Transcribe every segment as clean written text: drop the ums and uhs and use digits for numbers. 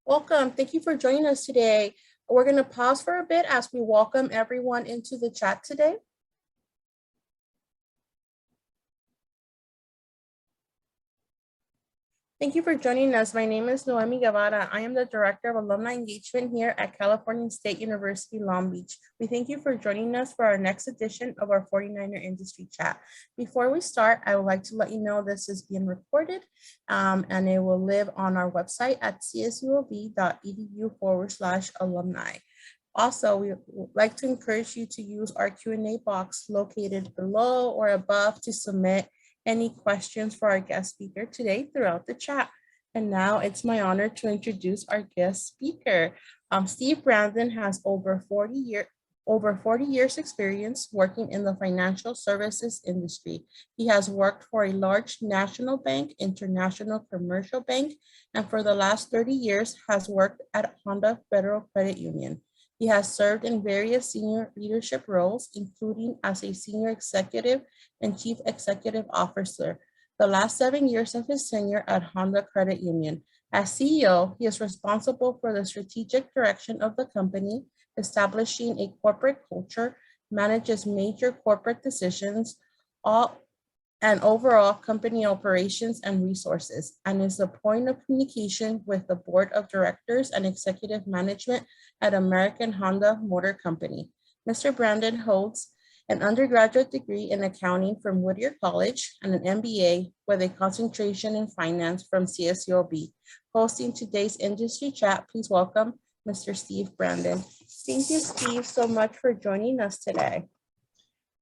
Welcome. Thank you for joining us today. We're going to pause for a bit as we welcome everyone into the chat today. Thank you for joining us. My name is Noemi Guevara. I am the Director of Alumni Engagement here at California State University, Long Beach. We thank you for joining us for our next edition of our 49er Industry Chat. Before we start, I would like to let you know this is being recorded and it will live on our website at csulb.edu/alumni. Also, we would like to encourage you to use our Q&A box located below or above to submit any questions for our guest speaker today throughout the chat. And now it's my honor to introduce our guest speaker. Steve Brandon has over 40 years experience working in the financial services industry. He has worked for a large national bank, international commercial bank, and for the last 30 years has worked at Honda Federal Credit Union. He has served in various senior leadership roles, including as a senior executive and chief executive officer. The last 7 years of his tenure at Honda Credit Union. As CEO, he is responsible for the strategic direction of the company, establishing a corporate culture, manages major corporate decisions, and overall company operations and resources, and is the point of communication with the board of directors and executive management at American Honda Motor Company. Mr. Brandon holds an undergraduate degree in accounting from Whittier College and an MBA with a concentration in finance from CSULB. Hosting today's industry chat, please welcome Mr. Steve Brandon. Thank you, Steve, so much for joining us today.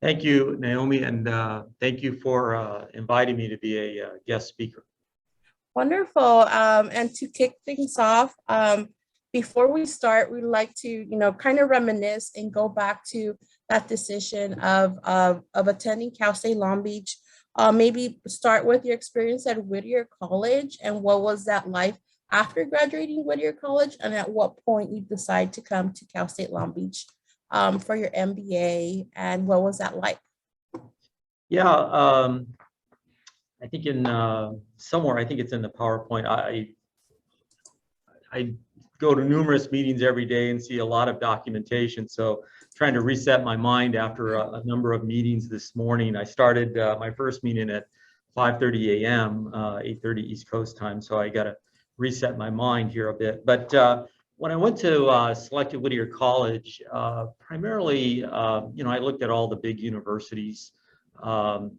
Thank you, Naomi, and thank you for inviting me to be a guest speaker. Wonderful. And to kick things off, before we start, we'd like to, kind of reminisce and go back to that decision of attending Cal State Long Beach. Maybe start with your experience at Whittier College and what was that like after graduating Whittier College, and at what point you decide to come to Cal State Long Beach for your MBA, and what was that like? Yeah, I think in somewhere, I think it's in the PowerPoint. I go to numerous meetings every day and see a lot of documentation. So trying to reset my mind after a number of meetings this morning. I started my first meeting at 5:30 a.m., 8:30 East Coast time. So I got to reset my mind here a bit. But when I went to selected Whittier College, primarily, I looked at all the big universities. And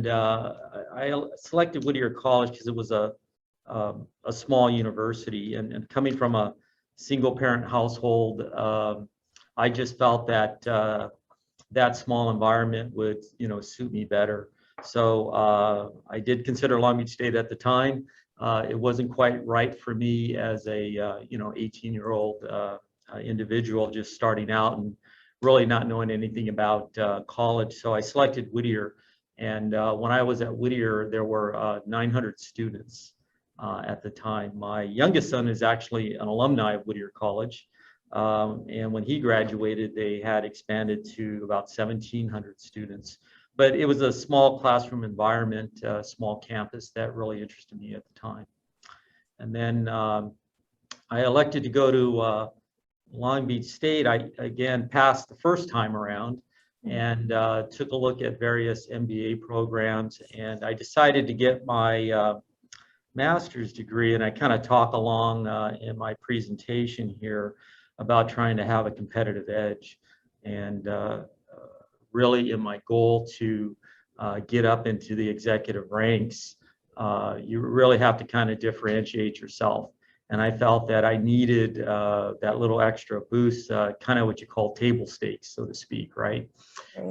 I selected Whittier College because it was a small university, and coming from a single parent household, I just felt that that small environment would suit me better. So I did consider Long Beach State at the time. It wasn't quite right for me as a 18-year-old individual just starting out and really not knowing anything about college. So I selected Whittier, and when I was at Whittier, there were 900 students at the time. My youngest son is actually an alumni of Whittier College, and when he graduated, they had expanded to about 1,700 students. But it was a small classroom environment, small campus that really interested me at the time. And then I elected to go to Long Beach State. I, again, passed the first time around and took a look at various MBA programs. And I decided to get my master's degree. And I kind of talk along in my presentation here about trying to have a competitive edge. And really in my goal to get up into the executive ranks, you really have to kind of differentiate yourself. And I felt that I needed that little extra boost, kind of what you call table stakes, so to speak, right?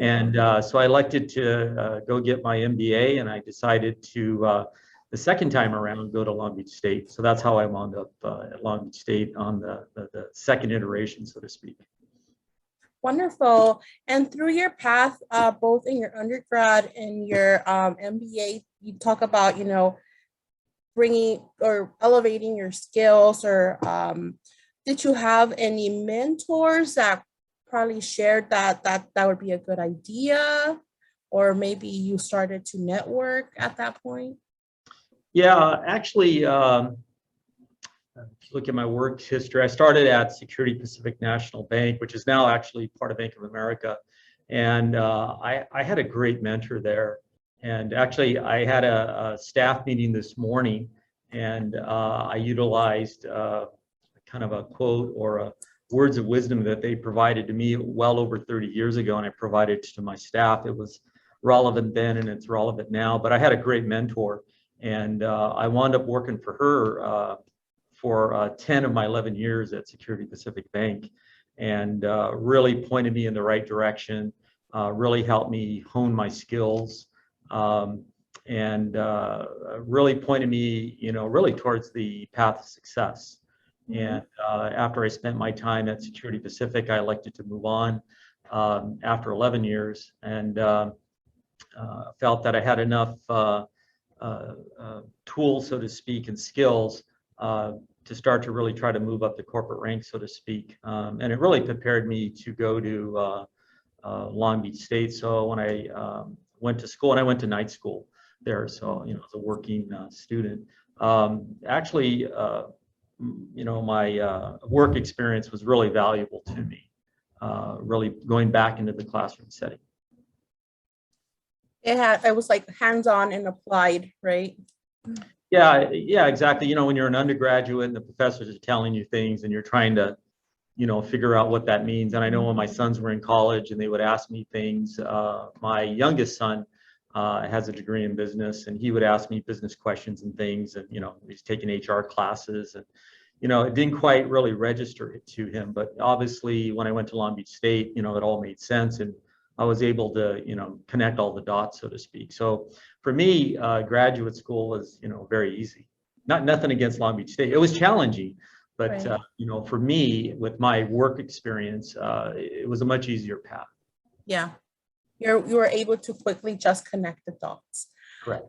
And so I elected to go get my MBA, and I decided to, the second time around, go to Long Beach State. So that's how I wound up at Long Beach State on the second iteration, so to speak. Wonderful. And through your path, both in your undergrad and your MBA, you talk about, bringing or elevating your skills, or did you have any mentors that probably shared that would be a good idea, or maybe you started to network at that point? Yeah, actually, if you look at my work history, I started at Security Pacific National Bank, which is now actually part of Bank of America. And I had a great mentor there. And actually, I had a staff meeting this morning, and I utilized kind of a quote or a words of wisdom that they provided to me well over 30 years ago, and I provided to my staff. It was relevant then, and it's relevant now. But I had a great mentor, and I wound up working for her for 10 of my 11 years at Security Pacific Bank, and really pointed me in the right direction, really helped me hone my skills, and really pointed me, really towards the path of success. And after I spent my time at Security Pacific, I elected to move on after 11 years, and felt that I had enough tools, so to speak, and skills to start to really try to move up the corporate ranks, so to speak. And it really prepared me to go to Long Beach State. So when I went to school, and I went to night school there, so as a working student, actually, my work experience was really valuable to me. Really going back into the classroom setting. It was like hands-on and applied, right? Yeah, exactly. When you're an undergraduate and the professors are telling you things and you're trying to, figure out what that means. And I know when my sons were in college and they would ask me things, my youngest son has a degree in business, and he would ask me business questions and things, and, he's taking HR classes, and, it didn't quite really register it to him. But obviously when I went to Long Beach State, it all made sense, and I was able to, connect all the dots, so to speak. So for me, graduate school was, very easy. Nothing against Long Beach State. It was challenging, but Right. for me, with my work experience, it was a much easier path. Yeah, you were able to quickly just connect the dots. Correct.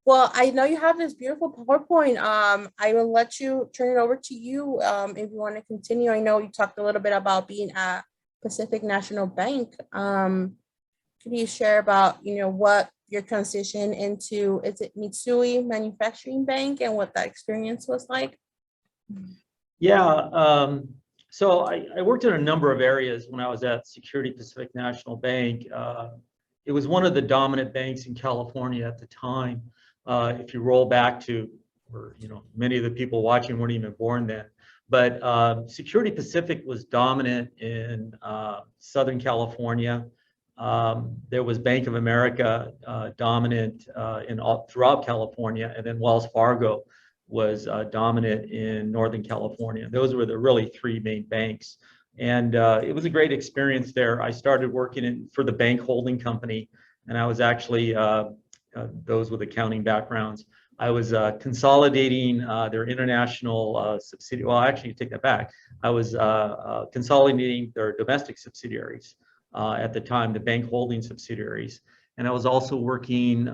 Well, I know you have this beautiful PowerPoint. I will let you turn it over to you if you want to continue. I know you talked a little bit about being at Pacific National Bank. Can you share about, what your transition into, is it Mitsui Manufacturing Bank, and what that experience was like? Yeah, so I worked in a number of areas when I was at Security Pacific National Bank. It was one of the dominant banks in California at the time. If you roll back to, or many of the people watching weren't even born then, but Security Pacific was dominant in Southern California. There was Bank of America dominant throughout California, and then Wells Fargo was dominant in Northern California. Those were the really three main banks. And it was a great experience there. I started working for the bank holding company, and I was actually, those with accounting backgrounds, I was consolidating their international subsidiary. Well, actually, take that back. I was consolidating their domestic subsidiaries at the time, the bank holding subsidiaries. And I was also working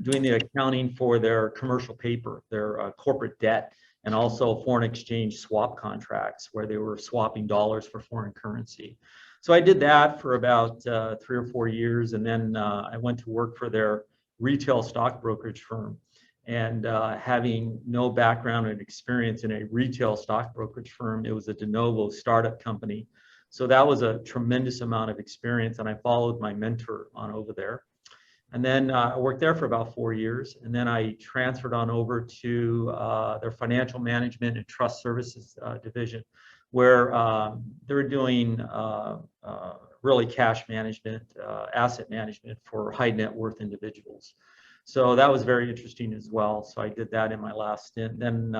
doing the accounting for their commercial paper, their corporate debt, and also foreign exchange swap contracts where they were swapping dollars for foreign currency. So I did that for about 3 or 4 years, and then I went to work for their retail stock brokerage firm. And having no background and experience in a retail stock brokerage firm, it was a de novo startup company. So that was a tremendous amount of experience, and I followed my mentor on over there. And then I worked there for about 4 years, and then I transferred on over to their financial management and trust services division, where they were doing really cash management, asset management for high net worth individuals. So that was very interesting as well. So I did that in my last stint. Then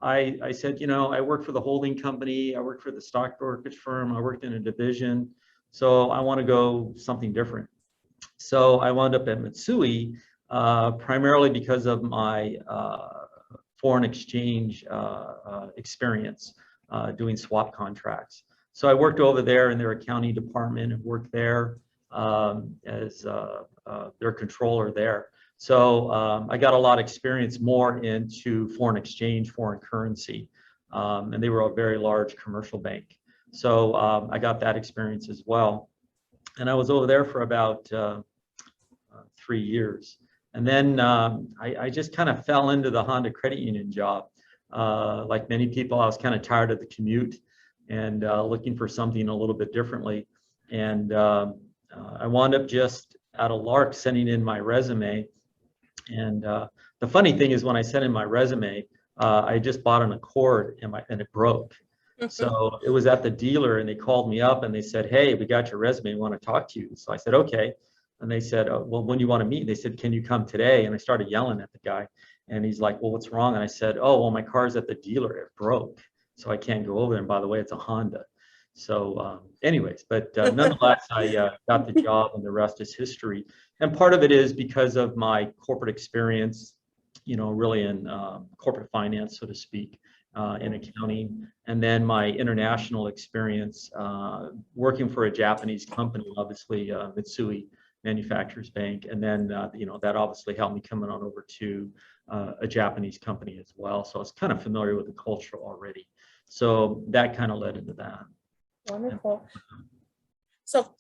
I said, I work for the holding company, I work for the stock brokerage firm, I worked in a division, so I want to go something different. So I wound up at Mitsui primarily because of my foreign exchange experience doing swap contracts. So I worked over there in their accounting department and worked there as their controller there. So I got a lot of experience more into foreign exchange, foreign currency, and they were a very large commercial bank. So I got that experience as well. And I was over there for about 3 years. And then I just kind of fell into the Honda credit union job. Like many people, I was kind of tired of the commute and looking for something a little bit differently. And I wound up just out of lark sending in my resume. And the funny thing is when I sent in my resume, I just bought an Accord and it broke. So it was at the dealer and they called me up and they said, "Hey, we got your resume. We want to talk to you." So I said, "Okay." And they said, "Well, when do you want to meet?" They said, "Can you come today?" And I started yelling at the guy. And he's like, "Well, what's wrong?" And I said, "Oh, well, my car's at the dealer. It broke. So I can't go over there. And by the way, it's a Honda." So anyways, but nonetheless, I got the job and the rest is history. And part of it is because of my corporate experience, really in corporate finance, so to speak, in accounting, and then my international experience working for a Japanese company, obviously Mitsui Manufacturers Bank, and then that obviously helped me coming on over to a Japanese company as well. So I was kind of familiar with the culture already. So that kind of led into that. Wonderful. So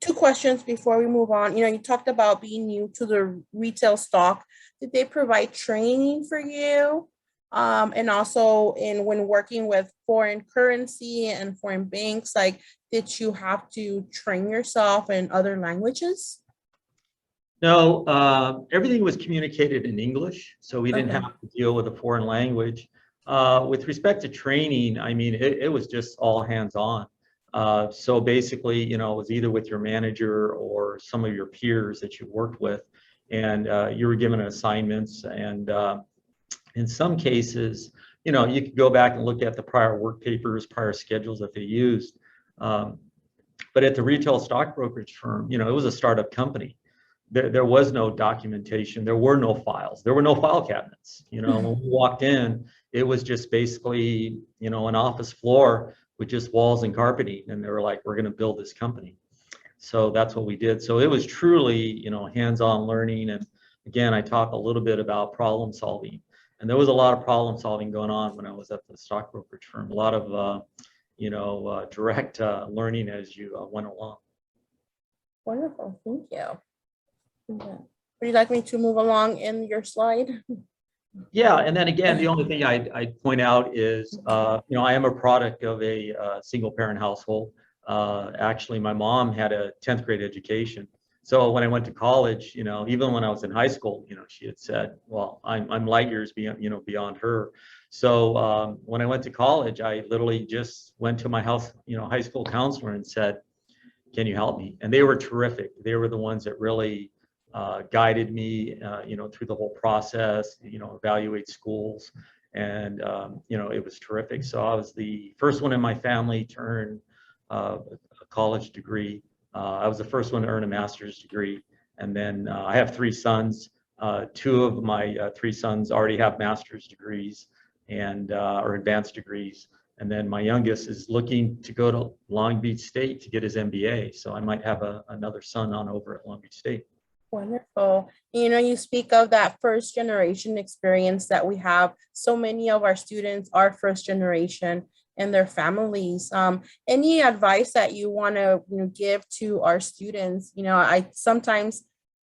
2 questions before we move on. You talked about being new to the retail stock. Did they provide training for you? And also when working with foreign currency and foreign banks, like, did you have to train yourself in other languages? No, everything was communicated in English, so we didn't Okay. have to deal with a foreign language. With respect to training, I mean, it was just all hands-on. So basically, it was either with your manager or some of your peers that you worked with, and you were given assignments. And in some cases, you could go back and look at the prior work papers, prior schedules that they used. But at the retail stock brokerage firm, it was a startup company. There was no documentation. There were no files. There were no file cabinets. When we walked in, it was just basically, an office floor with just walls and carpeting. And they were like, "We're going to build this company." So that's what we did. So it was truly, hands-on learning. And again, I talk a little bit about problem solving. And there was a lot of problem solving going on when I was at the stock brokerage firm. A lot of, direct learning as you went along. Wonderful. Thank you. Okay. Would you like me to move along in your slide? Yeah, and then again, the only thing I'd point out is, I am a product of a single parent household. Actually, my mom had a 10th grade education. So when I went to college, even when I was in high school, she had said, "Well, I'm light years beyond her." So when I went to college, I literally just went to my high school counselor and said, "Can you help me?" And they were terrific. They were the ones that really guided me, through the whole process, evaluate schools. And, it was terrific. So I was the first one in my family to earn a college degree. I was the first one to earn a master's degree. And then I have 3 sons. 2 of my 3 sons already have master's degrees and or advanced degrees. And then my youngest is looking to go to Long Beach State to get his MBA. So I might have another son on over at Long Beach State. Wonderful. You speak of that first generation experience that we have. So many of our students are first generation and their families. Any advice that you want to give to our students? I sometimes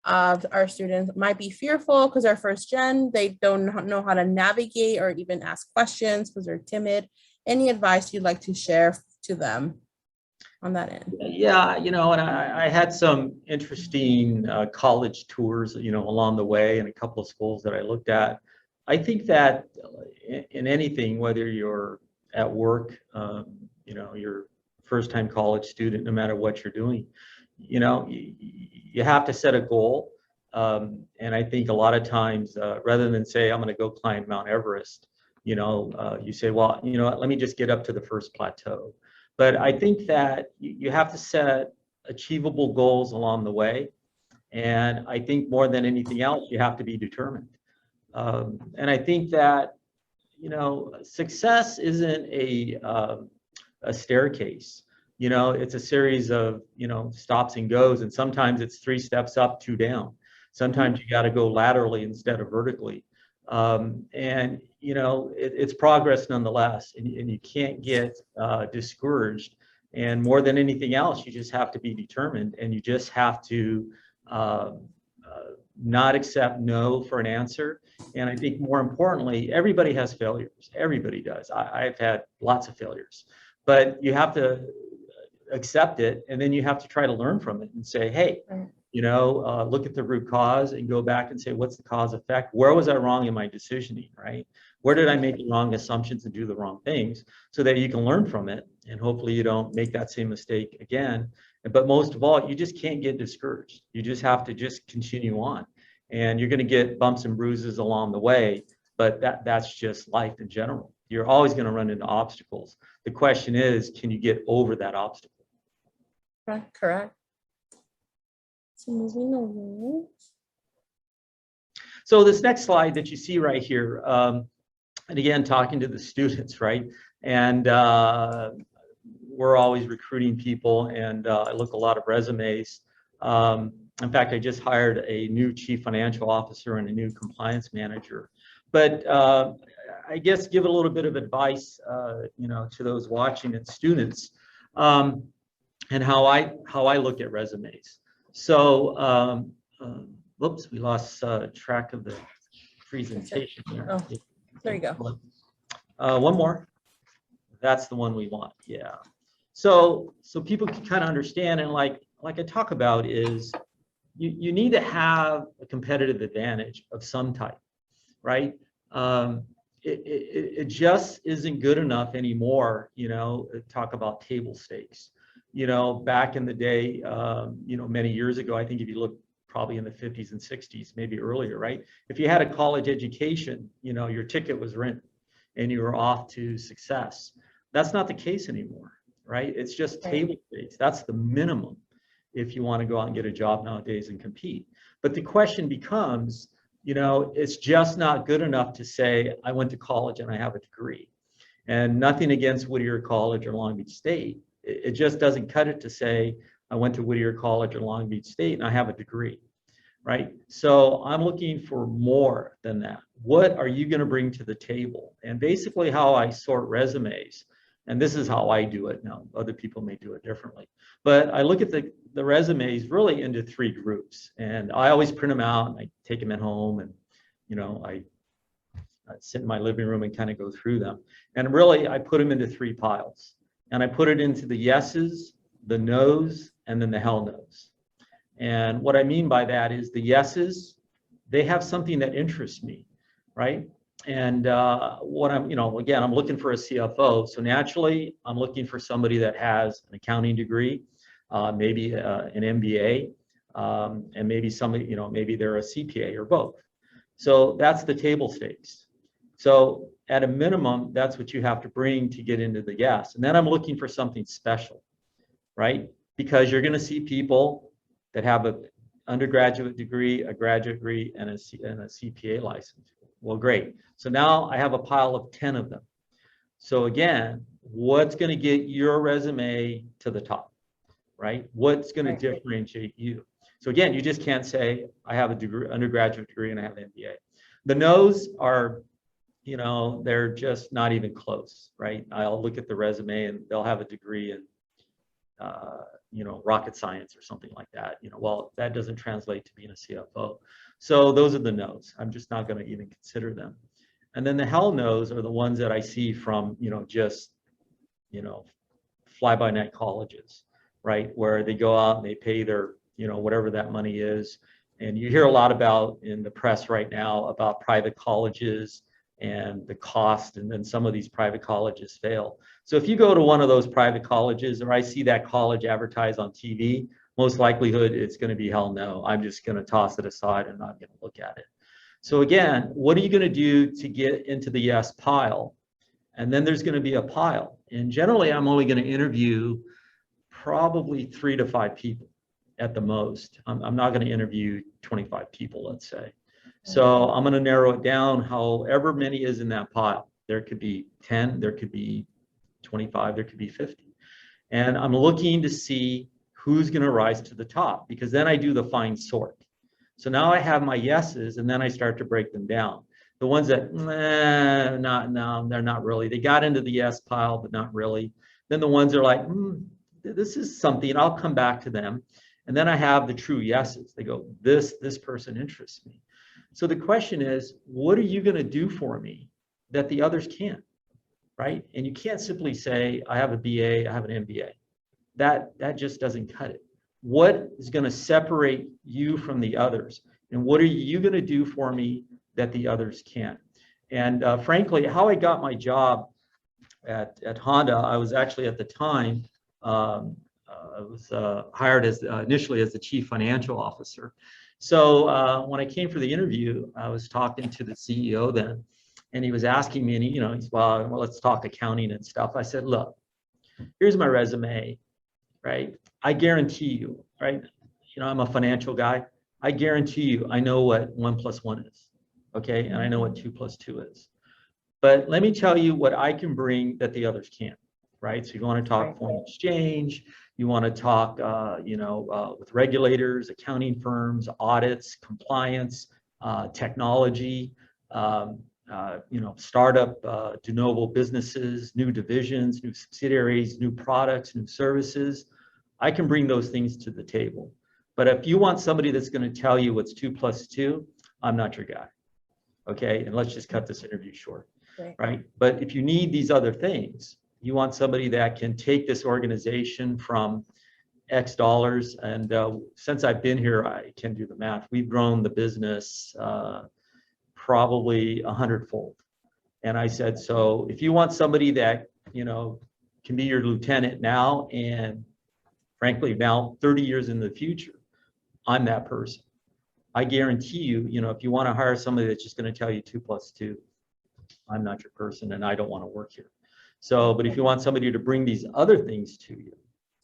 our students might be fearful because they're first gen. They don't know how to navigate or even ask questions because they're timid. Any advice you'd like to share to them on that end? Yeah, and I had some interesting college tours, along the way, and a couple of schools that I looked at. I think that in anything, whether you're at work, you're first-time college student, no matter what you're doing, you have to set a goal. And I think a lot of times, rather than say, "I'm going to go climb Mount Everest," you say, "Well, let me just get up to the first plateau." But I think that you have to set achievable goals along the way. And I think more than anything else, you have to be determined. And I think that, success isn't a staircase. It's a series of, stops and goes. And sometimes it's 3 steps up, 2 down. Sometimes you got to go laterally instead of vertically. And it's progress nonetheless, and you can't get discouraged. And more than anything else, you just have to be determined, and you just have to not accept no for an answer. And I think more importantly, everybody has failures. Everybody does. I've had lots of failures, but you have to accept it, and then you have to try to learn from it and say, hey, look at the root cause and go back and say, what's the cause effect? Where was I wrong in my decisioning, right? Where did I make the wrong assumptions and do the wrong things, so that you can learn from it, and hopefully you don't make that same mistake again. But most of all, you just can't get discouraged. You just have to just continue on, and you're going to get bumps and bruises along the way, but that's just life in general. You're always going to run into obstacles. The question is, can you get over that obstacle? Correct. So moving along. So this next slide that you see right here, and again, talking to the students, right? And we're always recruiting people, and I look a lot of resumes. In fact, I just hired a new chief financial officer and a new compliance manager. But I guess give a little bit of advice, to those watching and students, and how I look at resumes. So, whoops, we lost track of the presentation there. Oh, there you go. One more. That's the one we want. Yeah. So people can kind of understand, and like I talk about, is you need to have a competitive advantage of some type, right? It just isn't good enough anymore, talk about table stakes. Back in the day, many years ago, I think if you look probably in the 50s and 60s, maybe earlier, right? If you had a college education, your ticket was written and you were off to success. That's not the case anymore, right? It's just table stakes. That's the minimum if you want to go out and get a job nowadays and compete. But the question becomes, it's just not good enough to say, I went to college and I have a degree. And nothing against Whittier College or Long Beach State. It just doesn't cut it to say, I went to Whittier College or Long Beach State and I have a degree, right? So I'm looking for more than that. What are you going to bring to the table? And basically how I sort resumes, and this is how I do it now, other people may do it differently, but I look at the resumes really into three groups, and I always print them out and I take them at home, and I sit in my living room and kind of go through them. And really I put them into three piles, and I put it into the yeses, the nos, and then the hell no's. And what I mean by that is the yeses, they have something that interests me, right? And what I'm, again, I'm looking for a CFO. So naturally, I'm looking for somebody that has an accounting degree, maybe an MBA, and maybe somebody, maybe they're a CPA or both. So that's the table stakes. So at a minimum, that's what you have to bring to get into the yes. And then I'm looking for something special, right? Because you're going to see people that have an undergraduate degree, a graduate degree, and a CPA license. Well, great. So now I have a pile of 10 of them. So again, what's going to get your resume to the top, right? What's going to differentiate you? So again, you just can't say, I have a degree, undergraduate degree, and I have an MBA. The no's are, they're just not even close, right? I'll look at the resume and they'll have a degree in, rocket science or something like that. Well, that doesn't translate to being a CFO. So those are the no's. I'm just not going to even consider them. And then the hell no's are the ones that I see from, just, fly-by-night colleges, right? Where they go out and they pay their, whatever that money is. And you hear a lot about in the press right now about private colleges and the cost, and then some of these private colleges fail. So if you go to one of those private colleges, or I see that college advertised on TV, most likelihood it's going to be hell no. I'm just going to toss it aside and not going to look at it. So again, what are you going to do to get into the yes pile? And then there's going to be a pile. And generally, I'm only going to interview probably 3 to 5 people at the most. I'm not going to interview 25 people, let's say. So I'm going to narrow it down however many is in that pile. There could be 10, there could be 25, there could be 50. And I'm looking to see who's going to rise to the top, because then I do the fine sort. So now I have my yeses, and then I start to break them down. The ones that, no, they're not really. They got into the yes pile, but not really. Then the ones that are like, this is something, I'll come back to them. And then I have the true yeses. They go, this person interests me. So the question is, what are you going to do for me that the others can't, right? And you can't simply say, I have a BA, I have an MBA. That just doesn't cut it. What is going to separate you from the others? And what are you going to do for me that the others can't? And frankly, how I got my job at Honda, I was actually at the time, I was hired as initially as the chief financial officer. So when I came for the interview, I was talking to the CEO then, and he was asking me, and he's, well, let's talk accounting and stuff. I said, look, here's my resume, right? I guarantee you, right? I'm a financial guy. I guarantee you, I know what 1 + 1 is, okay? And I know what 2 + 2 is. But let me tell you what I can bring that the others can't, right? So you want to talk foreign exchange, you want to talk, with regulators, accounting firms, audits, compliance, technology, startup, de novo businesses, new divisions, new subsidiaries, new products, new services. I can bring those things to the table. But if you want somebody that's going to tell you what's 2 + 2, I'm not your guy. Okay, and let's just cut this interview short. Right? But if you need these other things, you want somebody that can take this organization from X dollars. And since I've been here, I can do the math. We've grown the business probably 100-fold. And I said, so if you want somebody that, can be your lieutenant now, and frankly, now 30 years in the future, I'm that person. I guarantee you, if you want to hire somebody that's just going to tell you 2 + 2, I'm not your person, and I don't want to work here. So, but if you want somebody to bring these other things to you,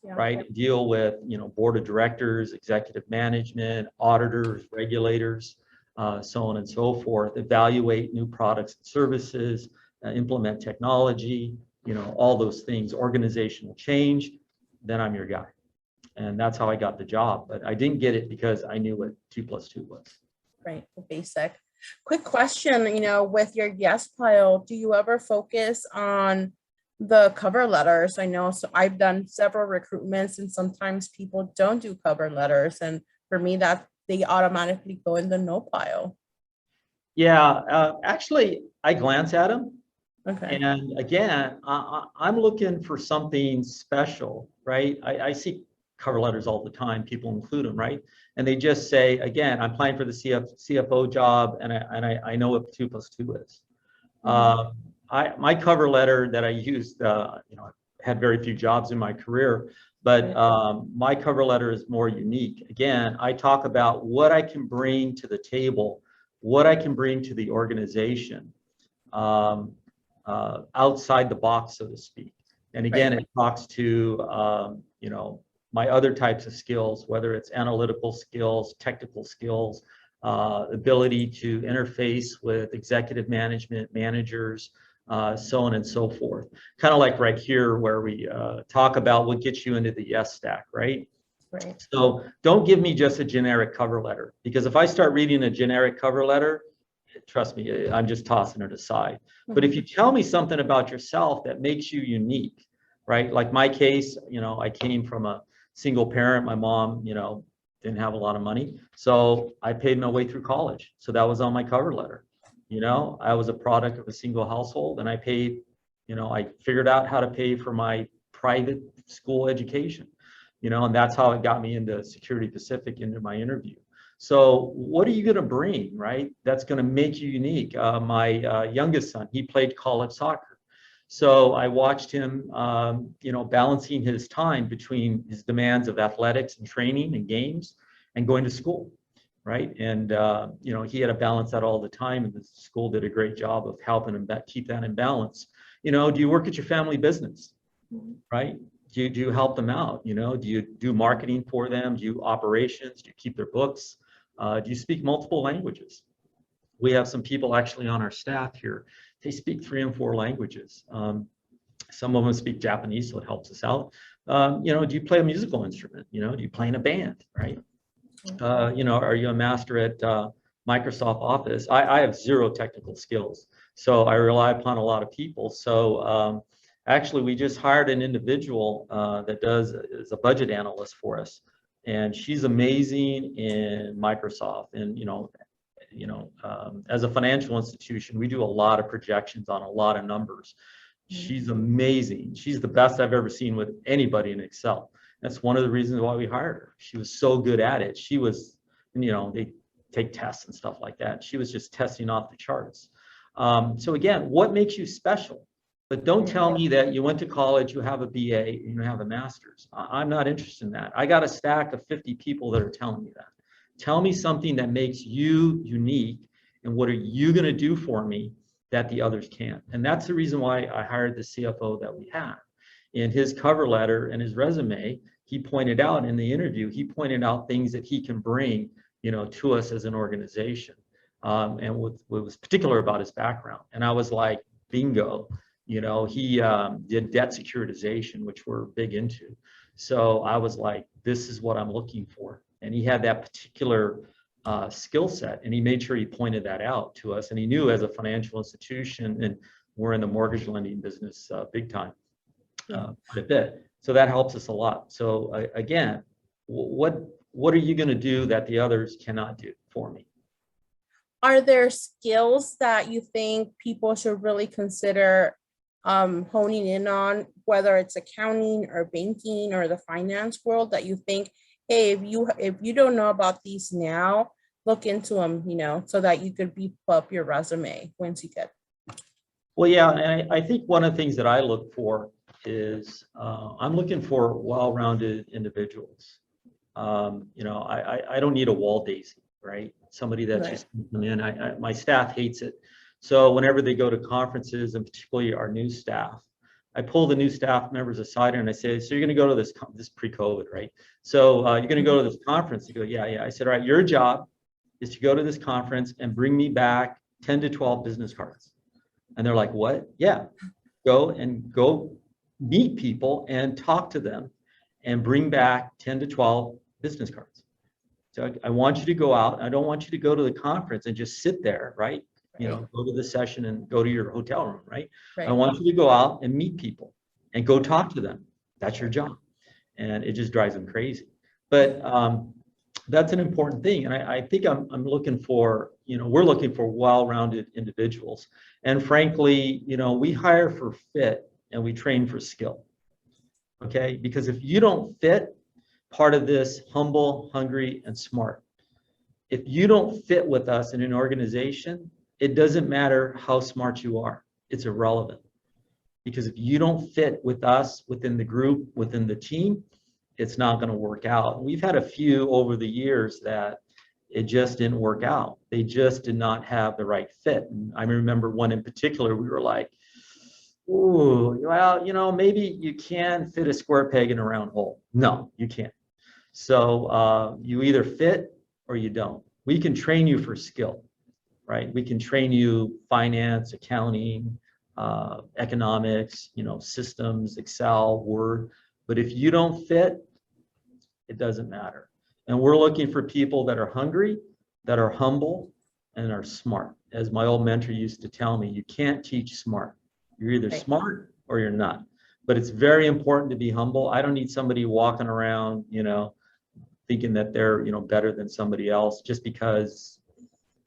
right? Deal with, board of directors, executive management, auditors, regulators, so on and so forth, evaluate new products and services, implement technology, all those things, organizational change, then I'm your guy. And that's how I got the job. But I didn't get it because I knew what 2 + 2 was. Right, basic. Quick question, with your yes pile, do you ever focus on the cover letters? I know, so I've done several recruitments, and sometimes people don't do cover letters. And for me, that they automatically go in the no pile. Yeah, actually, I glance at them. Okay. And again, I'm looking for something special, right? I see cover letters all the time. People include them, right? And they just say, again, I'm applying for the CFO job, and I know what 2 + 2 is. My cover letter that I used, I had very few jobs in my career, but my cover letter is more unique. Again, I talk about what I can bring to the table, what I can bring to the organization, outside the box, so to speak. And again, it talks to, my other types of skills, whether it's analytical skills, technical skills, ability to interface with executive management, managers, so on and so forth. Kind of like right here where we talk about what gets you into the yes stack, right? Right. So don't give me just a generic cover letter, because if I start reading a generic cover letter, trust me, I'm just tossing it aside. But if you tell me something about yourself that makes you unique, right? Like my case, I came from a single parent. My mom, didn't have a lot of money. So I paid my way through college. So that was on my cover letter. I was a product of a single household, and I paid, I figured out how to pay for my private school education, and that's how it got me into Security Pacific, into my interview. So what are you going to bring, right? That's going to make you unique. My youngest son, he played college soccer. So I watched him, balancing his time between his demands of athletics and training and games and going to school, right? And, he had to balance that all the time, and the school did a great job of helping him keep that in balance. Do you work at your family business, right? Do you help them out? Do you do marketing for them? Do you operations? Do you keep their books? Do you speak multiple languages? We have some people actually on our staff here. They speak 3 and 4 languages. Some of them speak Japanese, so it helps us out. Do you play a musical instrument? Do you play in a band, right? Are you a master at Microsoft Office? I have 0 technical skills, so I rely upon a lot of people. So actually, we just hired an individual that is a budget analyst for us. and she's amazing in Microsoft. And as a financial institution, we do a lot of projections on a lot of numbers. She's amazing. She's the best I've ever seen with anybody in Excel. That's one of the reasons why we hired her. She was so good at it. She was, they take tests and stuff like that. She was just testing off the charts. So again, what makes you special? But don't tell me that you went to college, you have a BA, and you have a master's. I'm not interested in that. I got a stack of 50 people that are telling me that. Tell me something that makes you unique, and what are you going to do for me that the others can't? And that's the reason why I hired the CFO that we have. In his cover letter and his resume, he pointed out in the interview, he pointed out things that he can bring, to us as an organization. And what was particular about his background. And I was like, bingo. He did debt securitization, which we're big into. So I was like, this is what I'm looking for. And he had that particular skill set, and he made sure he pointed that out to us. And he knew, as a financial institution, and we're in the mortgage lending business big time, quite a bit. So that helps us a lot. So again, what are you going to do that the others cannot do for me? Are there skills that you think people should really consider honing in on, whether it's accounting or banking or the finance world, that you think, hey, if you don't know about these now, look into them, so that you could beef up your resume once you get. Well, yeah, and I think one of the things that I look for is I'm looking for well-rounded individuals. I don't need a wall daisy, right? Somebody that's just coming in. My staff hates it. So whenever they go to conferences, and particularly our new staff, I pull the new staff members aside and I say, so you're going to go to this pre-COVID, right? So you're going to go to this conference. They go, yeah. I said, all right, your job is to go to this conference and bring me back 10 to 12 business cards. And they're like, what? Yeah, go meet people and talk to them and bring back 10 to 12 business cards. So I want you to go out. I don't want you to go to the conference and just sit there, right? Go to the session and go to your hotel room, right? I want you to go out and meet people and go talk to them. That's your job. And it just drives them crazy. But that's an important thing. And I think I'm looking for, we're looking for well-rounded individuals. And frankly, we hire for fit and we train for skill. Okay? Because if you don't fit, part of this humble, hungry, and smart. If you don't fit with us in an organization, it doesn't matter how smart you are. It's irrelevant. Because if you don't fit with us, within the group, within the team, it's not going to work out. We've had a few over the years that it just didn't work out. They just did not have the right fit. And I remember one in particular, we were like, ooh, well, maybe you can fit a square peg in a round hole. No, you can't. So you either fit or you don't. We can train you for skill, right? We can train you finance, accounting, economics, systems, Excel, Word. But if you don't fit, it doesn't matter. And we're looking for people that are hungry, that are humble, and are smart. As my old mentor used to tell me, you can't teach smart. You're either smart or you're not. But it's very important to be humble. I don't need somebody walking around, thinking that they're, better than somebody else just because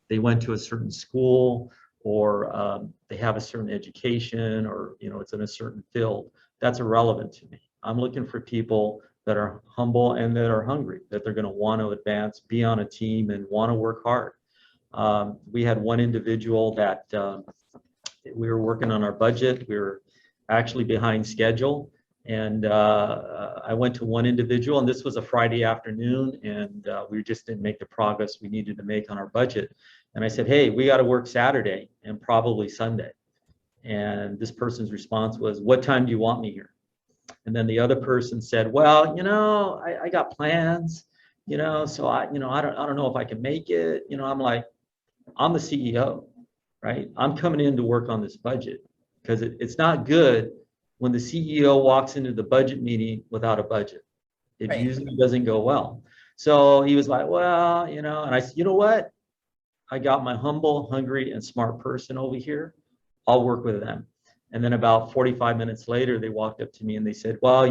they went to a certain school or they have a certain education or, it's in a certain field. That's irrelevant to me. I'm looking for people that are humble and that are hungry, that they're going to want to advance, be on a team, and want to work hard. We had one individual that we were working on our budget. We were actually behind schedule. And I went to one individual, and this was a Friday afternoon, and we just didn't make the progress we needed to make on our budget. And I said, hey, we got to work Saturday and probably Sunday. And this person's response was, what time do you want me here? And then the other person said, well, I got plans, so I don't know if I can make it. I'm like, I'm the CEO, right? I'm coming in to work on this budget because it's not good when the CEO walks into the budget meeting without a budget. It usually doesn't go well. So he was like, well, and I said, you know what? I got my humble, hungry, and smart person over here. I'll work with them. And then about 45 minutes later, they walked up to me and they said, well,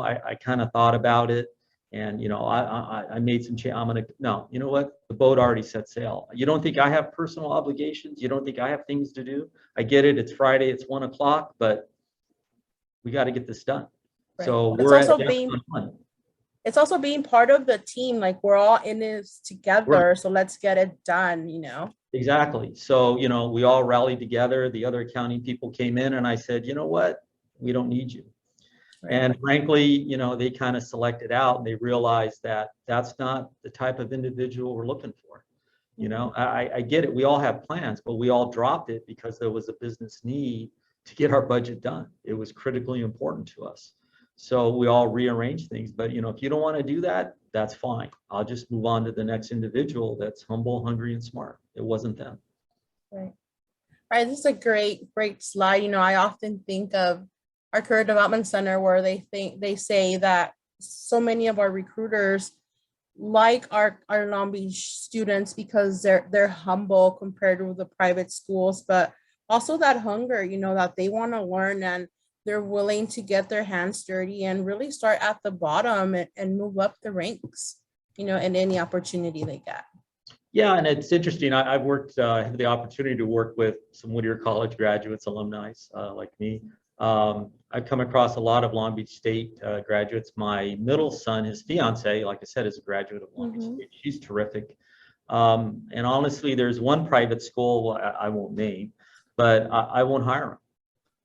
I kind of thought about it. And, I made some change. No, you know what? The boat already set sail. You don't think I have personal obligations? You don't think I have things to do? I get it. It's Friday. It's 1 o'clock, but we got to get this done. Right. So It's we're at also DEFCON 1. it's also being part of the team. Like we're all in this together. Right. So let's get it done, Exactly. So, we all rallied together. The other accounting people came in and I said, you know what? We don't need you. Right. And frankly, they kind of selected out and they realized that that's not the type of individual we're looking for. I get it. We all have plans, but we all dropped it because there was a business need to get our budget done. It was critically important to us. So we all rearranged things. But, if you don't want to do that, that's fine. I'll just move on to the next individual that's humble, hungry, and smart. It wasn't them. Right. All right. This is a great slide. I often think of our career development center where they say that so many of our recruiters like our Long Beach students because they're humble compared to the private schools, but also that hunger, that they want to learn and they're willing to get their hands dirty and really start at the bottom and move up the ranks, in any opportunity they get. Yeah, and it's interesting. I've worked, had the opportunity to work with some Whittier College graduates, alumni like me. I've come across a lot of Long Beach State graduates. My middle son, his fiance, like I said, is a graduate of Long Beach State. She's terrific. And honestly, there's one private school I won't name, but I won't hire them.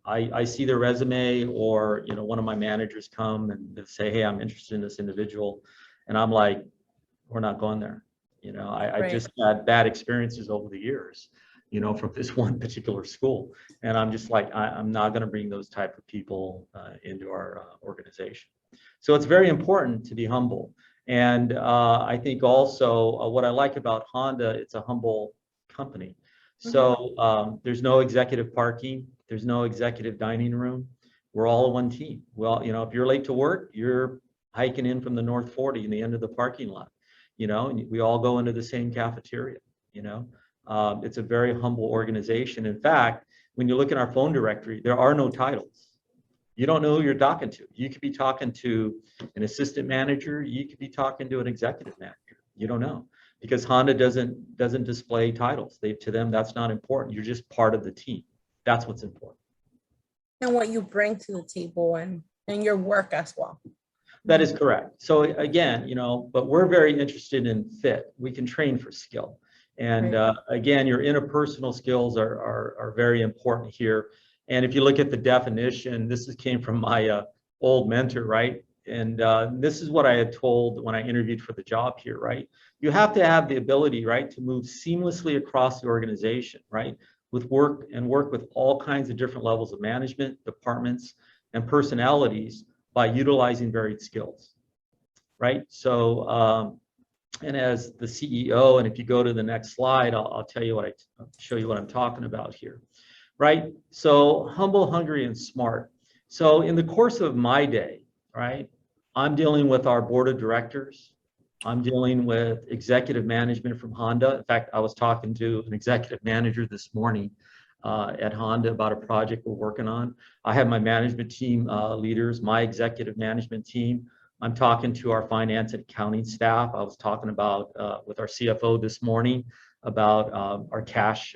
I see their resume, or one of my managers come and say, hey, I'm interested in this individual, and I'm like, we're not going there. I Right. just had bad experiences over the years, from this one particular school, and I'm just like, I'm not going to bring those type of people into our organization. So it's very important to be humble, and I think also what I like about Honda, it's a humble company. So there's no executive parking. There's no executive dining room. We're all one team. Well, if you're late to work, you're hiking in from the North 40 in the end of the parking lot, and we all go into the same cafeteria. It's a very humble organization. In fact, when you look at our phone directory, there are no titles. You don't know who you're talking to. You could be talking to an assistant manager. You could be talking to an executive manager. You don't know, because Honda doesn't display titles. To them, that's not important. You're just part of the team. That's what's important. And what you bring to the table and your work as well. That is correct. So again, but we're very interested in fit. We can train for skill. And again, your interpersonal skills are very important here. And if you look at the definition, came from my old mentor, right? And this is what I had told when I interviewed for the job here, right? You have to have the ability, right, to move seamlessly across the organization, right? Work with all kinds of different levels of management, departments, and personalities by utilizing varied skills, right? So, and as the CEO, and if you go to the next slide, I'll show you what I'm talking about here, right? So humble, hungry, and smart. So in the course of my day, right, I'm dealing with our board of directors. I'm dealing with executive management from Honda. In fact, I was talking to an executive manager this morning at Honda about a project we're working on. I have my management team leaders, my executive management team. I'm talking to our finance and accounting staff. I was talking about with our CFO this morning about our cash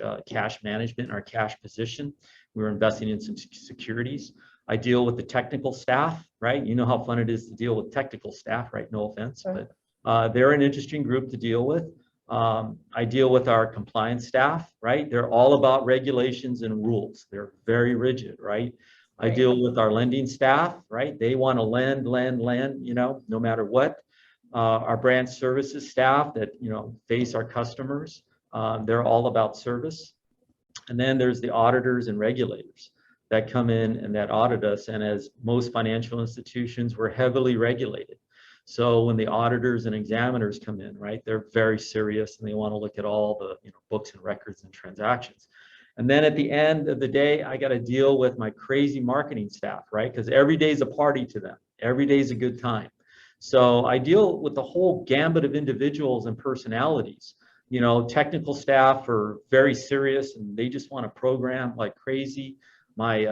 management, our cash position. We were investing in some securities. I deal with the technical staff, right? You know how fun it is to deal with technical staff, right? No offense, but they're an interesting group to deal with. I deal with our compliance staff, right? They're all about regulations and rules. They're very rigid, right? I deal with our lending staff, right? They want to lend, no matter what. Our branch services staff that, face our customers. They're all about service. And then there's the auditors and regulators that come in and that audit us. And as most financial institutions, we're heavily regulated. So when the auditors and examiners come in, right, they're very serious and they want to look at all the books and records and transactions. And then at the end of the day, I got to deal with my crazy marketing staff, right? Because every day is a party to them. Every day is a good time. So I deal with the whole gambit of individuals and personalities. Technical staff are very serious and they just want to program like crazy. My,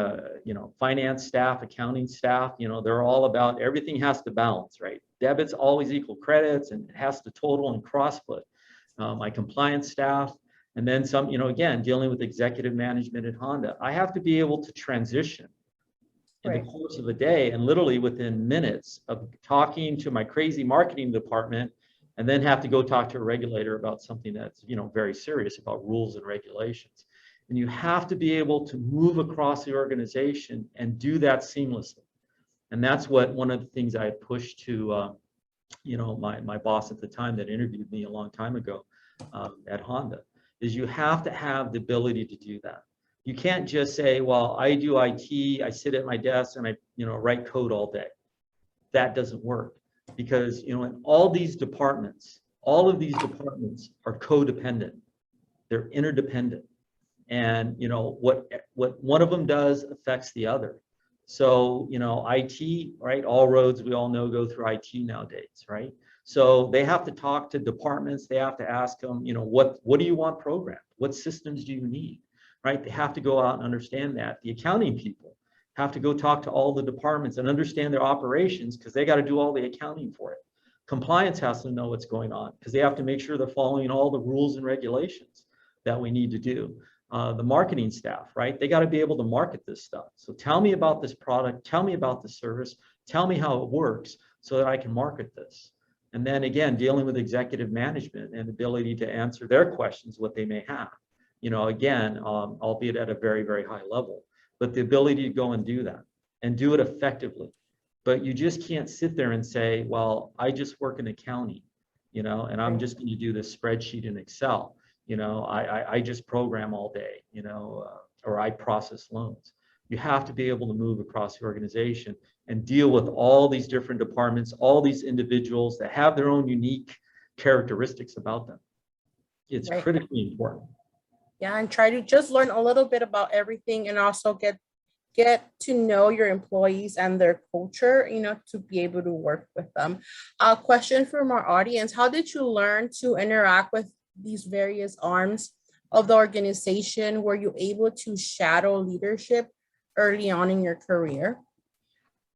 finance staff, accounting staff, they're all about everything has to balance, right? debits always equal credits, and it has to total and cross-put. My compliance staff, and then some, again, dealing with executive management at Honda. I have to be able to transition in the course of a day, and literally within minutes of talking to my crazy marketing department, and then have to go talk to a regulator about something that's, very serious about rules and regulations. And you have to be able to move across the organization and do that seamlessly. And that's what one of the things I had pushed to, my boss at the time that interviewed me a long time ago at Honda, is you have to have the ability to do that. You can't just say, well, I do IT, I sit at my desk and I, write code all day. That doesn't work, because, in all of these departments are codependent. They're interdependent. And, what one of them does affects the other. So, IT, right? All roads, we all know, go through IT nowadays, right? So they have to talk to departments. They have to ask them, what do you want programmed? What systems do you need, right? They have to go out and understand that. The accounting people have to go talk to all the departments and understand their operations, because they got to do all the accounting for it. Compliance has to know what's going on, because they have to make sure they're following all the rules and regulations that we need to do. The marketing staff, right? They got to be able to market this stuff. So tell me about this product, tell me about the service, tell me how it works so that I can market this. And then again, dealing with executive management and ability to answer their questions, what they may have, again, albeit at a very, very high level, but the ability to go and do that and do it effectively. But you just can't sit there and say, well, I just work in accounting, and I'm just going to do this spreadsheet in Excel. I just program all day, or I process loans. You have to be able to move across the organization and deal with all these different departments, all these individuals that have their own unique characteristics about them. It's critically important. Yeah, and try to just learn a little bit about everything, and also get to know your employees and their culture, to be able to work with them. A question from our audience: how did you learn to interact with these various arms of the organization? Were you able to shadow leadership early on in your career?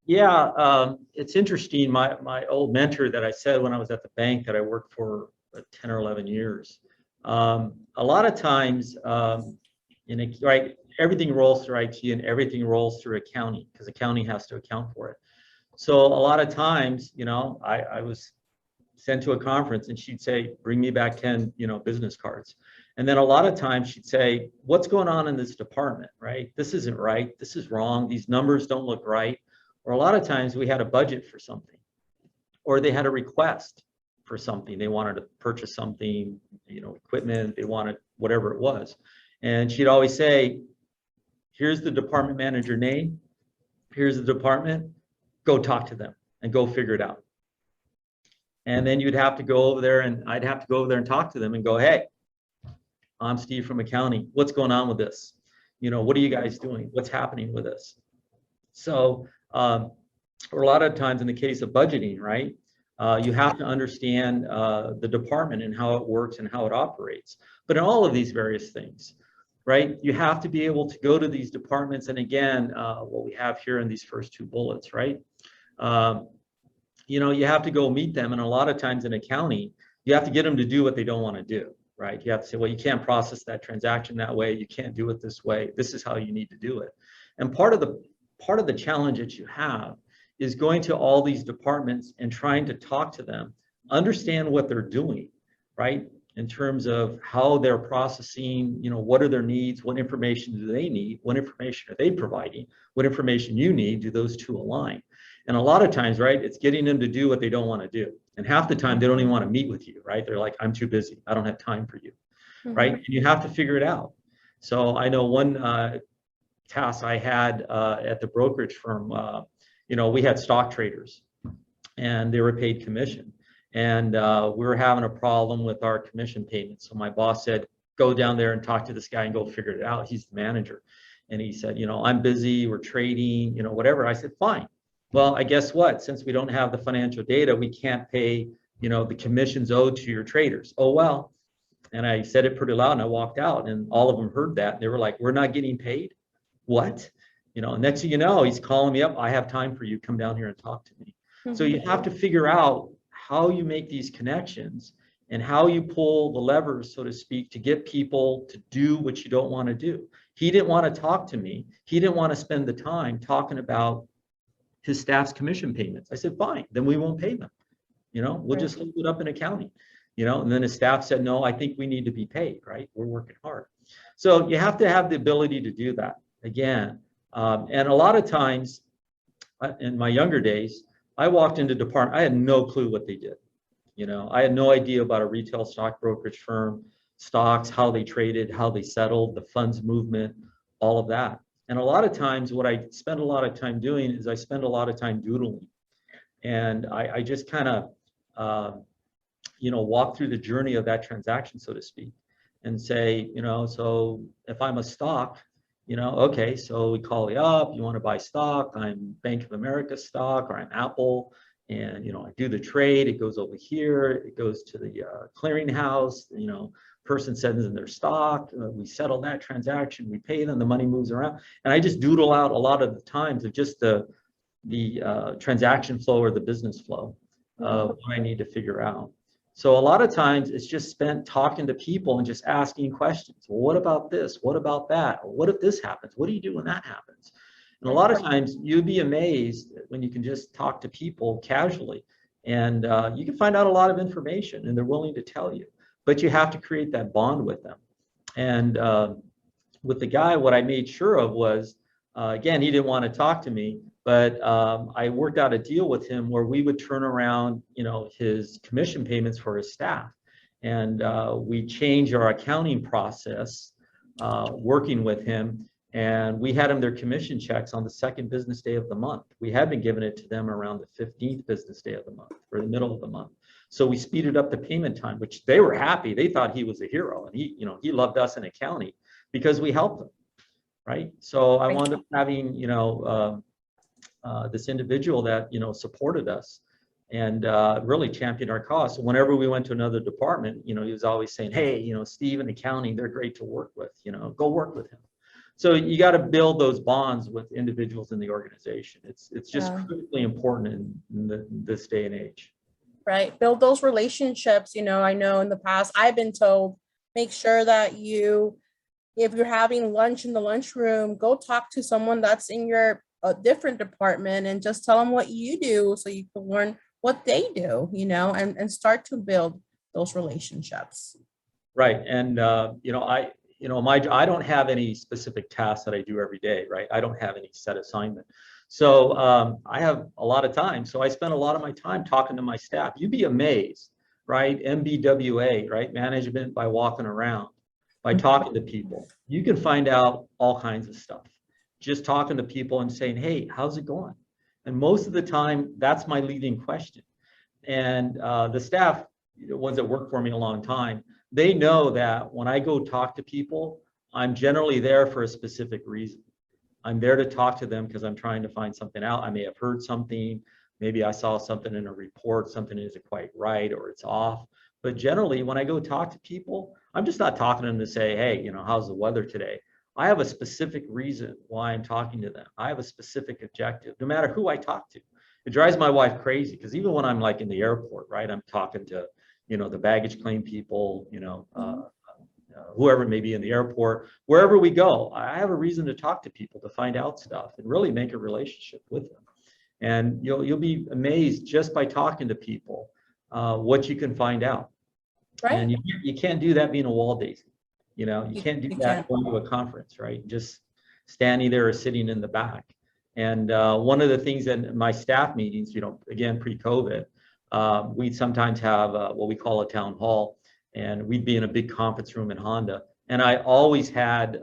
Yeah, it's interesting. My old mentor that I said when I was at the bank that I worked for 10 or 11 years, a lot of times, everything rolls through IT and everything rolls through accounting, because accounting has to account for it. So a lot of times, I was sent to a conference and she'd say, bring me back 10, business cards. And then a lot of times she'd say, what's going on in this department, right? This isn't right. This is wrong. These numbers don't look right. Or a lot of times we had a budget for something, or they had a request for something. They wanted to purchase something, equipment, they wanted whatever it was. And she'd always say, here's the department manager name. Here's the department. Go talk to them and go figure it out. And then you'd have to go over there, and I'd have to go over there and talk to them and go, hey, I'm Steve from accounting. What's going on with this? What are you guys doing? What's happening with this? So, or a lot of times in the case of budgeting, right? You have to understand the department and how it works and how it operates. But in all of these various things, right? You have to be able to go to these departments. And again, what we have here in these first two bullets, right? You have to go meet them. And a lot of times in accounting, you have to get them to do what they don't want to do, right? You have to say, well, you can't process that transaction that way. You can't do it this way. This is how you need to do it. And part of the challenge that you have is going to all these departments and trying to talk to them, understand what they're doing, right? In terms of how they're processing, what are their needs, what information do they need, what information are they providing, what information you need, do those two align? And a lot of times, right, it's getting them to do what they don't want to do. And half the time they don't even want to meet with you, right? They're like, I'm too busy. I don't have time for you, right? And you have to figure it out. So I know one task I had at the brokerage firm, we had stock traders and they were paid commission. And we were having a problem with our commission payments. So my boss said, go down there and talk to this guy and go figure it out. He's the manager. And he said, I'm busy, we're trading, whatever. I said, fine. Well, I guess what? Since we don't have the financial data, we can't pay, the commissions owed to your traders. Oh, well. And I said it pretty loud and I walked out and all of them heard that. They were like, we're not getting paid? What? Next thing you know, he's calling me up. I have time for you. Come down here and talk to me. So you have to figure out how you make these connections and how you pull the levers, so to speak, to get people to do what you don't want to do. He didn't want to talk to me. He didn't want to spend the time talking about his staff's commission payments. I said, fine, then we won't pay them. We'll just hold it up in accounting. And then his staff said, no, I think we need to be paid, right? We're working hard. So you have to have the ability to do that again. And a lot of times in my younger days, I walked into department, I had no clue what they did. I had no idea about a retail stock brokerage firm, stocks, how they traded, how they settled, the funds movement, all of that. And a lot of times what I spend a lot of time doing is I spend a lot of time doodling. And I just kind of, walk through the journey of that transaction, so to speak, and say, so if I'm a stock, okay, so we call you up, you want to buy stock, I'm Bank of America stock, or I'm Apple, and, I do the trade, it goes over here, it goes to the clearinghouse, person sends in their stock, we settle that transaction, we pay them, the money moves around. And I just doodle out a lot of the times of just the transaction flow or the business flow of what I need to figure out. So a lot of times it's just spent talking to people and just asking questions. Well, what about this? What about that? Or what if this happens? What do you do when that happens? And a lot of times you'd be amazed when you can just talk to people casually, and you can find out a lot of information and they're willing to tell you, but you have to create that bond with them. And with the guy, what I made sure of was, again, he didn't want to talk to me, but I worked out a deal with him where we would turn around, his commission payments for his staff. And we changed our accounting process working with him. And we had them their commission checks on the second business day of the month. We had been giving it to them around the 15th business day of the month, or the middle of the month. So we speeded up the payment time, which they were happy. They thought he was a hero, and he loved us in accounting because we helped him, right? So I wound up having, this individual that, supported us and really championed our cause. So whenever we went to another department, he was always saying, hey, Steve in accounting, they're great to work with, go work with him. So you got to build those bonds with individuals in the organization. It's just critically important in this day and age. Right. Build those relationships. I know in the past I've been told, make sure that if you're having lunch in the lunchroom, go talk to someone that's in your different department and just tell them what you do so you can learn what they do, and start to build those relationships. Right. And, I don't have any specific tasks that I do every day, right? I don't have any set assignment. So I have a lot of time. So I spend a lot of my time talking to my staff. You'd be amazed, right? MBWA, right? Management by walking around, by talking to people. You can find out all kinds of stuff. Just talking to people and saying, hey, how's it going? And most of the time, that's my leading question. And the staff, the ones that work for me a long time, they know that when I go talk to people, I'm generally there for a specific reason. I'm there to talk to them because I'm trying to find something out. I may have heard something. Maybe I saw something in a report, something isn't quite right or it's off. But generally, when I go talk to people, I'm just not talking to them to say, hey, how's the weather today? I have a specific reason why I'm talking to them. I have a specific objective, no matter who I talk to. It drives my wife crazy because even when I'm like in the airport, right, I'm talking to, the baggage claim people, whoever may be in the airport, wherever we go, I have a reason to talk to people to find out stuff and really make a relationship with them. And you'll be amazed just by talking to people what you can find out. Right. And you can't do that being a wall daisy. You can't do that going to a conference, right? Just standing there or sitting in the back. And one of the things in my staff meetings, again, pre-COVID, we'd sometimes have what we call a town hall, and we'd be in a big conference room in Honda. And I always had,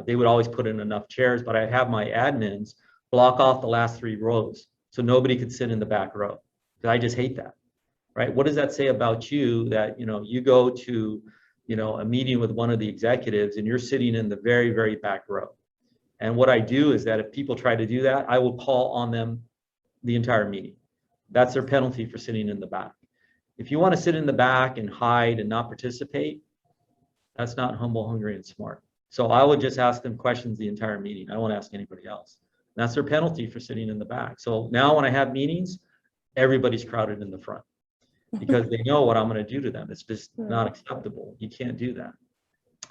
they would always put in enough chairs, but I'd have my admins block off the last 3 rows so nobody could sit in the back row. I just hate that, right? What does that say about you that, you go to, a meeting with one of the executives and you're sitting in the very, very back row? And what I do is that if people try to do that, I will call on them the entire meeting. That's their penalty for sitting in the back. If you want to sit in the back and hide and not participate, that's not humble, hungry, and smart. So I would just ask them questions the entire meeting. I won't ask anybody else. That's their penalty for sitting in the back. So now when I have meetings, everybody's crowded in the front because they know what I'm going to do to them. It's just not acceptable. You can't do that.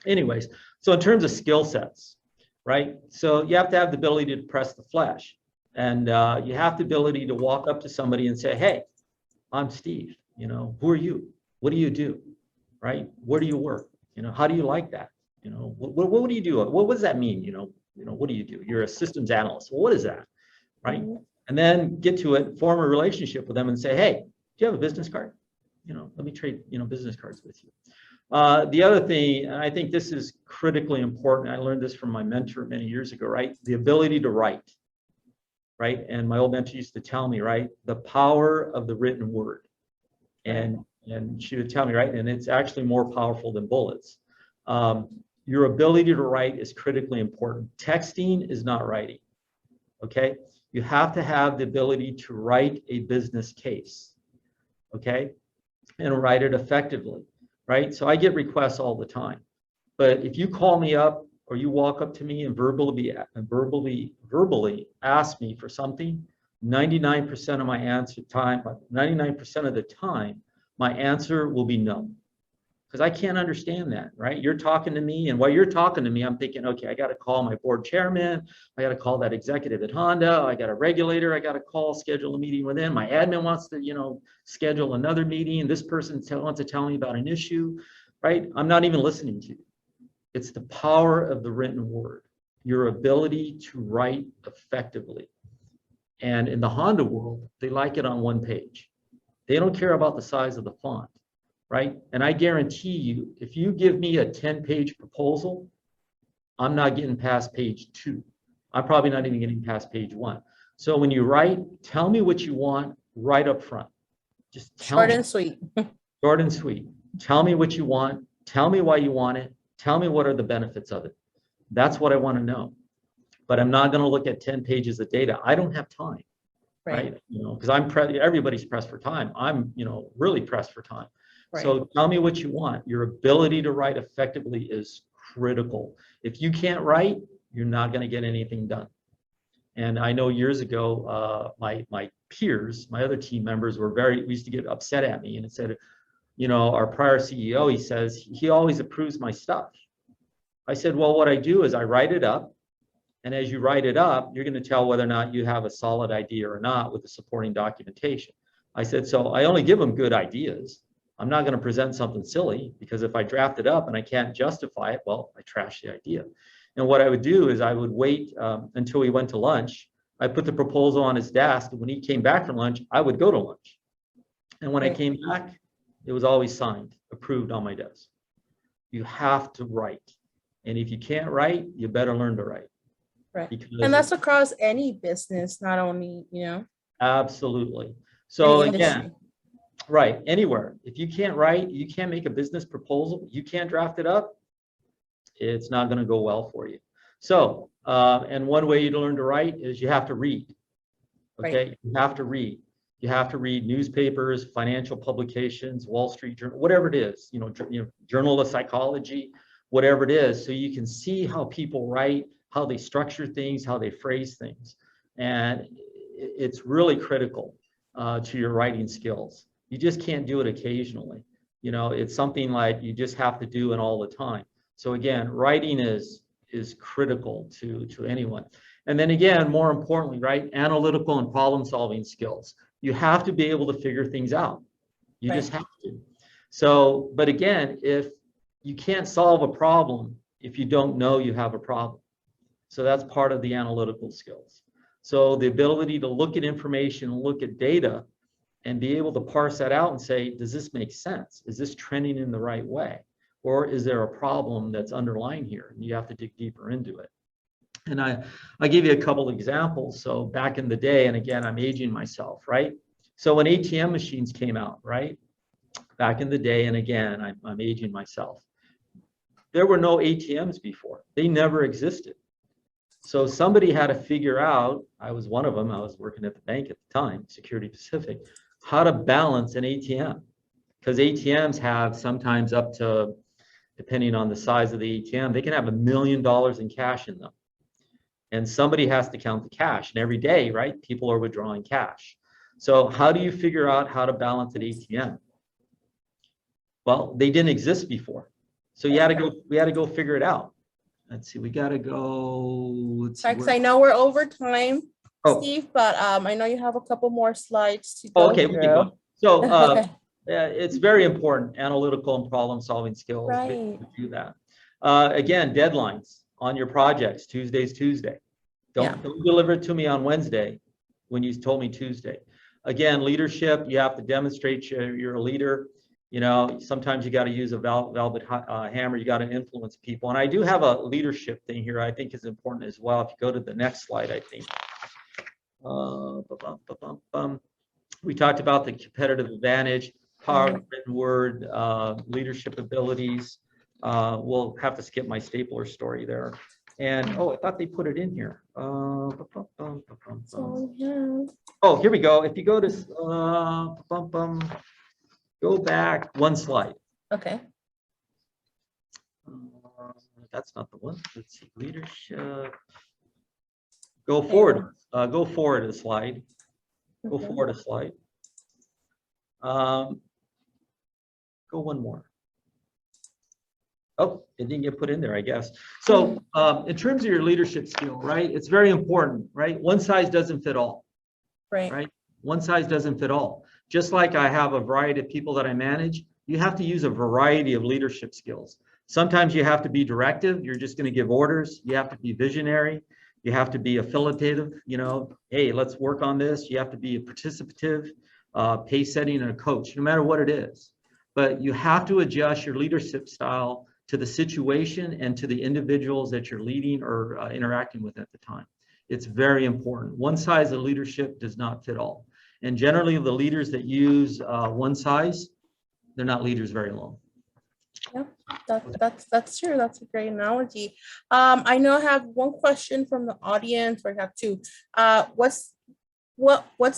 Anyways, so in terms of skill sets, right? So you have to have the ability to press the flesh, and you have the ability to walk up to somebody and say, "Hey, I'm Steve. You know, who are you? What do you do? Right? Where do you work? You know, how do you like that? You know, what do you do? What does that mean? You know, what do you do? You're a systems analyst. Well, what is that? Right? And then get to it, form a relationship with them and say, hey, do you have a business card? You know, let me trade, business cards with you. The other thing, and I think this is critically important, I learned this from my mentor many years ago, right? The ability to write, right? And my old mentor used to tell me, right? The power of the written word. And she would tell me, right? And it's actually more powerful than bullets. Your ability to write is critically important. Texting is not writing, okay? You have to have the ability to write a business case, okay? And write it effectively, right? So I get requests all the time. But if you call me up or you walk up to me and verbally ask me for something, 99% of my answer time, 99% of the time, my answer will be no. Because I can't understand that, right? You're talking to me, and while you're talking to me, I'm thinking, okay, I got to call my board chairman, I got to call that executive at Honda, I got a regulator, I got to call, schedule a meeting with him. My admin wants to, schedule another meeting. This person wants to tell me about an issue, right? I'm not even listening to you. It's the power of the written word, your ability to write effectively. And in the Honda world, they like it on one page. They don't care about the size of the font. Right? And I guarantee you, if you give me a 10-page proposal, I'm not getting past page 2. I'm probably not even getting past page 1. So when you write, tell me what you want right up front. Just tell me. Short and sweet. Short and sweet. Tell me what you want. Tell me why you want it. Tell me what are the benefits of it. That's what I want to know. But I'm not going to look at 10 pages of data. I don't have time. Right? Because everybody's pressed for time. I'm, really pressed for time. Right. So tell me what you want. Your ability to write effectively is critical. If you can't write, you're not going to get anything done. And I know years ago, my peers, my other team members we used to get upset at me, and it said, our prior CEO, he says, he always approves my stuff. I said, well, what I do is I write it up. And as you write it up, you're going to tell whether or not you have a solid idea or not with the supporting documentation. I said, so I only give them good ideas. I'm not going to present something silly, because if I draft it up and I can't justify it, well, I trash the idea. And what I would do is I would wait until he went to lunch. I put the proposal on his desk, and when he came back from lunch, I would go to lunch. And when I came back, it was always signed, approved on my desk. You have to write. And if you can't write, you better learn to write. Right. And that's across any business, not only, Absolutely. So again, right, anywhere. If you can't write, you can't make a business proposal, you can't draft it up, it's not going to go well for you. So, and one way to learn to write is you have to read. Okay, you have to read. You have to read newspapers, financial publications, Wall Street Journal, whatever it is, Journal of Psychology, whatever it is, so you can see how people write, how they structure things, how they phrase things. And it's really critical to your writing skills. You just can't do it occasionally. It's something like you just have to do it all the time. So again, writing is critical to anyone. And then again, more importantly, right, analytical and problem solving skills. You have to be able to figure things out. You just have to. So, but again, if you can't solve a problem if you don't know you have a problem. So that's part of the analytical skills. So the ability to look at information, look at data, and be able to parse that out and say, does this make sense? Is this trending in the right way? Or is there a problem that's underlying here? And you have to dig deeper into it. And I give you a couple examples. So back in the day, and again, I'm aging myself, right? So when ATM machines came out, right? Back in the day, and again, I'm aging myself. There were no ATMs before. They never existed. So somebody had to figure out, I was one of them, I was working at the bank at the time, Security Pacific, how to balance an ATM. Because ATMs have sometimes up to, depending on the size of the ATM, they can have $1 million in cash in them. And somebody has to count the cash. And every day, right, people are withdrawing cash. So how do you figure out how to balance an ATM? Well, they didn't exist before. So we had to go figure it out. Let's see, we got to go. Let's see, Because I know we're over time, oh, Steve, but I know you have a couple more slides to go okay, through. we can go. So Okay. it's very important, analytical and problem solving skills Right. to do that. Again, deadlines on your projects, Tuesday. Don't deliver it to me on Wednesday when you told me Tuesday. Again, leadership, you have to demonstrate you're a leader. You know, sometimes you got to use a velvet hammer. You got to influence people. And I do have a leadership thing here I think is important as well. If you go to the next slide, I think. We talked about the competitive advantage, power of written word, leadership abilities. We'll have to skip my stapler story there. And oh, I thought they put it in here. Oh, here we go. If you go to go back one slide. Okay. That's not the one. Let's see, leadership. Go forward. Go forward a slide. Go forward a slide. Go one more. Oh, it didn't get put in there, I guess. So in terms of your leadership skill, right, it's very important, right? One size doesn't fit all, right? One size doesn't fit all. Just like I have a variety of people that I manage, you have to use a variety of leadership skills. Sometimes you have to be directive. You're just going to give orders. You have to be visionary. You have to be affiliative, you know, hey, let's work on this. You have to be a participative, pace setting, and a coach, no matter what it is. But you have to adjust your leadership style to the situation and to the individuals that you're leading or interacting with at the time. It's very important. One size of leadership does not fit all. And generally, the leaders that use one size, they're not leaders very long. Yeah, that's true. That's a great analogy. I know I have one question from the audience, or I have two. What's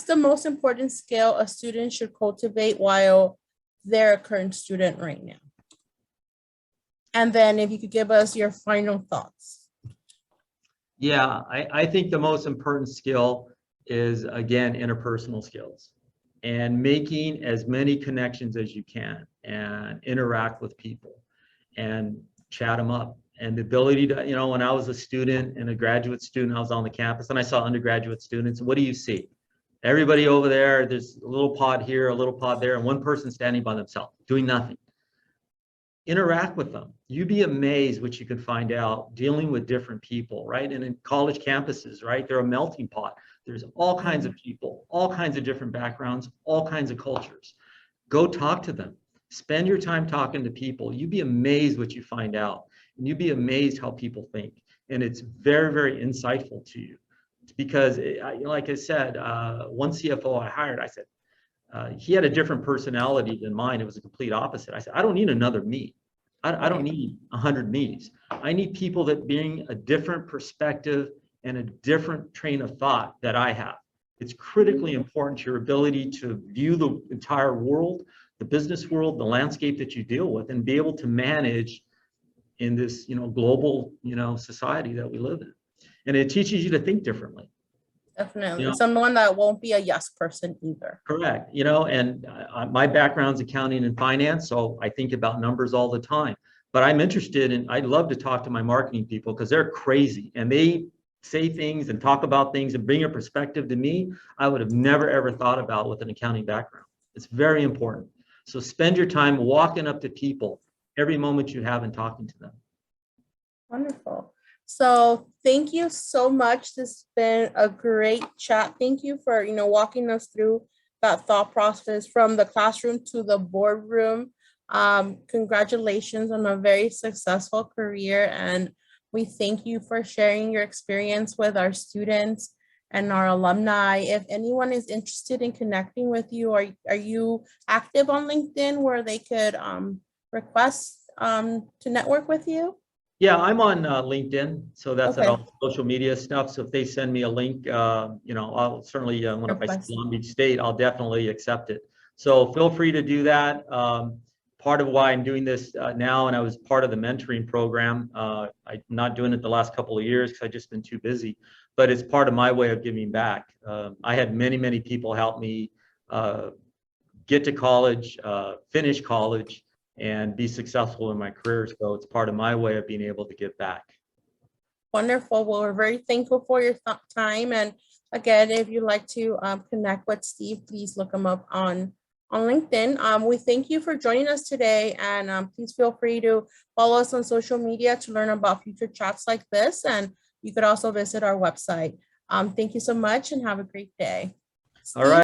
the most important skill a student should cultivate while they're a current student right now? And then if you could give us your final thoughts. Yeah, I think the most important skill is, again, interpersonal skills and making as many connections as you can and interact with people and chat them up. And the ability to, you know, when I was a student and a graduate student, I was on the campus and I saw undergraduate students. What do you see? Everybody over there, there's a little pod here, a little pod there, and one person standing by themselves, doing nothing. Interact with them. You'd be amazed what you can find out dealing with different people, right? And in college campuses, right? They're a melting pot. There's all kinds of people, all kinds of different backgrounds, all kinds of cultures. Go talk to them. Spend your time talking to people. You'd be amazed what you find out. And you'd be amazed how people think. And it's very, very insightful to you. Because, like I said, one CFO I hired, I said, he had a different personality than mine. It was a complete opposite. I said, I don't need another me. I don't need 100 me's. I need people that bring a different perspective and a different train of thought that I have. It's critically important to your ability to view the entire world, the business world, the landscape that you deal with, and be able to manage in this, you know, global, you know, society that we live in. And it teaches you to think differently. Definitely. You know, someone that won't be a yes person either. Correct. You know, and my background's accounting and finance, so I think about numbers all the time. But I'm interested in, I'd love to talk to my marketing people because they're crazy and they say things and talk about things and bring a perspective to me I would have never, ever thought about with an accounting background. It's very important. So spend your time walking up to people every moment you have and talking to them. Wonderful. So thank you so much. This has been a great chat. Thank you for, you know, walking us through that thought process from the classroom to the boardroom. Congratulations on a very successful career. And we thank you for sharing your experience with our students and our alumni. If anyone is interested in connecting with you, are you active on LinkedIn where they could request to network with you? Yeah, I'm on LinkedIn, so that's all social media stuff. So if they send me a link, you know, I'll certainly, if I see Long Beach State, I'll definitely accept it. So feel free to do that. part of why I'm doing this now, and I was part of the mentoring program. I'm not doing it the last couple of years because I've just been too busy, but it's part of my way of giving back. I had many people help me get to college, finish college, and be successful in my career. So it's part of my way of being able to give back. Wonderful. Well, we're very thankful for your time. And again, if you'd like to connect with Steve, please look him up on LinkedIn. We thank you for joining us today. And please feel free to follow us on social media to learn about future chats like this. And you could also visit our website. Thank you so much and have a great day. All right.